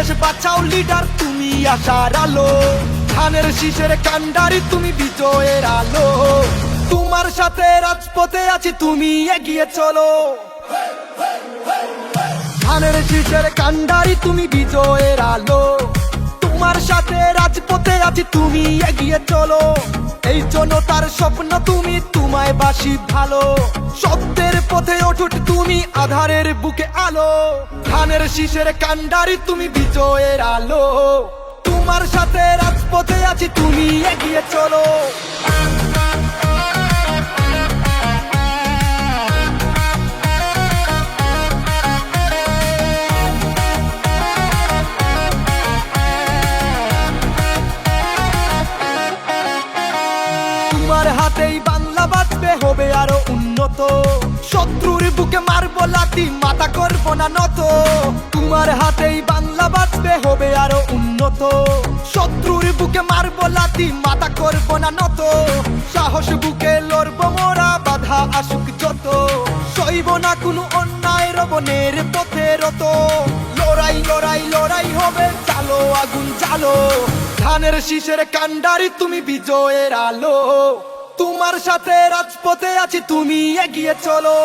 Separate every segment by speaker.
Speaker 1: দেশ বাঁচাও লিডার তুমি আশার আলো, ধানের শীষের কান্ডারি তুমি বিজয়ের আলো। তোমার সাথে রাজপথে আছি তুমি এগিয়ে চলো, ধানের শীষের কান্ডারি তুমি বিজয়ের আলো। তোমার সাথে রাজপথে আছি তুমি এগিয়ে চলো, এই জনতার স্বপ্ন তুমি তোমায় বাসি ভালো। সত্যের পথে অটুট তুমি আধারের বুকে আলো, ধানের শীষের কান্ডারি তুমি বিজয়ের আলো। তোমার সাথে রাজপথে আছি তুমি এগিয়ে চলো। তোমার হাতেই বাংলা বাঁচবে হবে আরো উন্নত, শত্রুর বুকে মারবো লাথি মাথা করবো না নত। তোমার হাতেই বাংলা বাঁচবে হবে আরো উন্নত, শত্রুর বুকে মারবো লাথি মাথা করবো না নত। সাহস বুকে লড়বো মোরা বাধা আসুক যত, সইব না কোনো অন্যায় রবনের পথে রত। লড়াই লড়াই লড়াই হবে চালো আগুন চালো, ধানের শীষের কান্ডারি তুমি বিজয়ের আলো। তোমার সাথে রাজপথে আছি তুমি এগিয়ে চলো।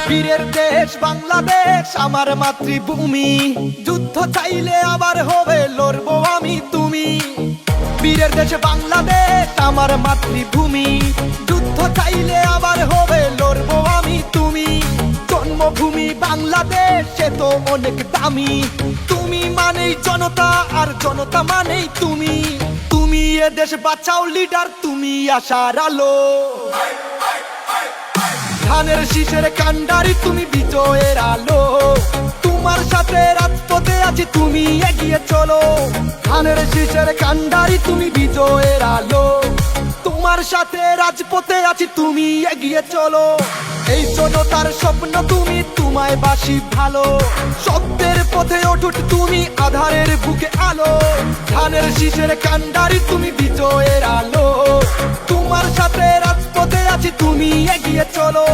Speaker 1: বীরের দেশ বাংলাদেশ আমার মাতৃভূমি, যুদ্ধ চাইলে আবার হবে লড়বো আমি তুমি। বীরের দেশ বাংলাদেশ আমার মাতৃভূমি, যুদ্ধ চাইলে আবার হবে লড়বো আমি তুমি। জন্মভূমি বাংলাদেশ সে তো অনেক দামি, তুমি মানেই জনতা আর জনতা মানেই তুমি। তুমি এ দেশ বাঁচাও লিডার তুমি আশার আলো, ধানের শীষের কান্ডারি তুমি বিজয়ের আলো। তোমার সাথে রাজপথে আছি তুমি এগিয়ে চলো, ধানের শীষের কান্ডারি তুমি বিজয়ের আলো। তোমার সাথে রাজপথে আছি তুমি এগিয়ে চলো, এই জনতার স্বপ্ন তুমি তোমায় বাসি ভালো। সত্যের পথে অটুট তুমি আধারের বুকে আলো, ধানের শীষের কান্ডারি তুমি বিজয়ের আলো। তোমার সাথে রাজপথে আছি তুমি এগিয়ে চলো।